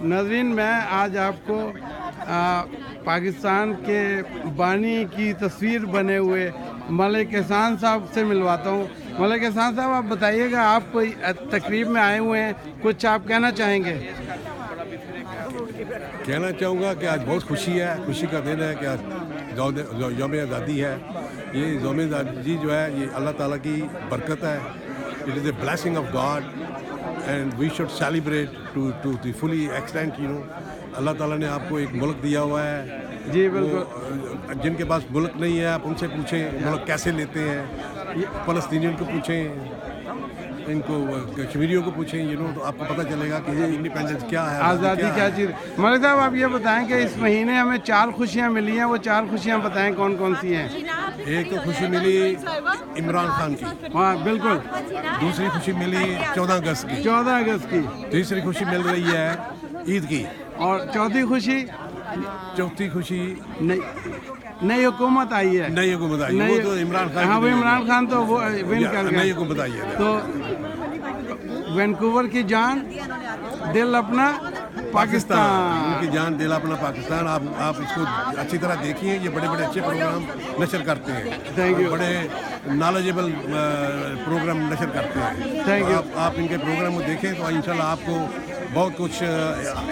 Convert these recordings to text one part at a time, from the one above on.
नाज़रीन, मैं आज आपको पाकिस्तान के बानी की तस्वीर बने हुए मलिक एहसान साहब से मिलवाता हूँ। मलिक एहसान साहब, आप बताइएगा, आप कोई तकरीब में आए हुए हैं, कुछ आप कहना चाहेंगे? कहना चाहूँगा कि आज बहुत खुशी है, खुशी का दिन है कि आज यौम आज़ादी है। ये यौम आज़ादी जो है ये अल्लाह ताला की बरकत है। It is a blessing of God and we should celebrate to the fully extent. अल्लाह ताला ने आपको एक मुल्क दिया हुआ है। जी बिल्कुल। जिनके पास मुल्क नहीं है आप उनसे पूछें मुल्क कैसे लेते हैं, फ़लस्तीनियों को पूछें, इनको कश्मीरियों को पूछें, तो आपको पता चलेगा कि ये इंडिपेंडेंस क्या है, आज़ादी क्या चीज़। मलिक साहब, आप ये बताएं कि इस महीने हमें 4 खुशियाँ मिली हैं, वो 4 खुशियाँ बताएं कौन कौन सी हैं? एक तो खुशी मिली इमरान खान की, हाँ बिल्कुल। दूसरी खुशी मिली 14 अगस्त की, 14 अगस्त की। तीसरी खुशी मिल रही है ईद की, और चौथी खुशी नई हुकूमत आई है। नई हुकूमत आई है, वो तो इमरान खान। हाँ, वो इमरान खान तो वो विन कर गए। नई हुकूमत आई है। तो वैंकूवर की जान दिल अपना पाकिस्तान, उनकी जान दिल अपना पाकिस्तान। आप इसको अच्छी तरह देखिए, ये बड़े बड़े अच्छे प्रोग्राम नशर करते हैं। Thank you. बड़े नॉलेजेबल प्रोग्राम नशर करते हैं। Thank you. आप इनके प्रोग्राम को देखें तो इंशाल्लाह आपको बहुत कुछ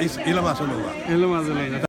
इस इल्म हासिल होगा।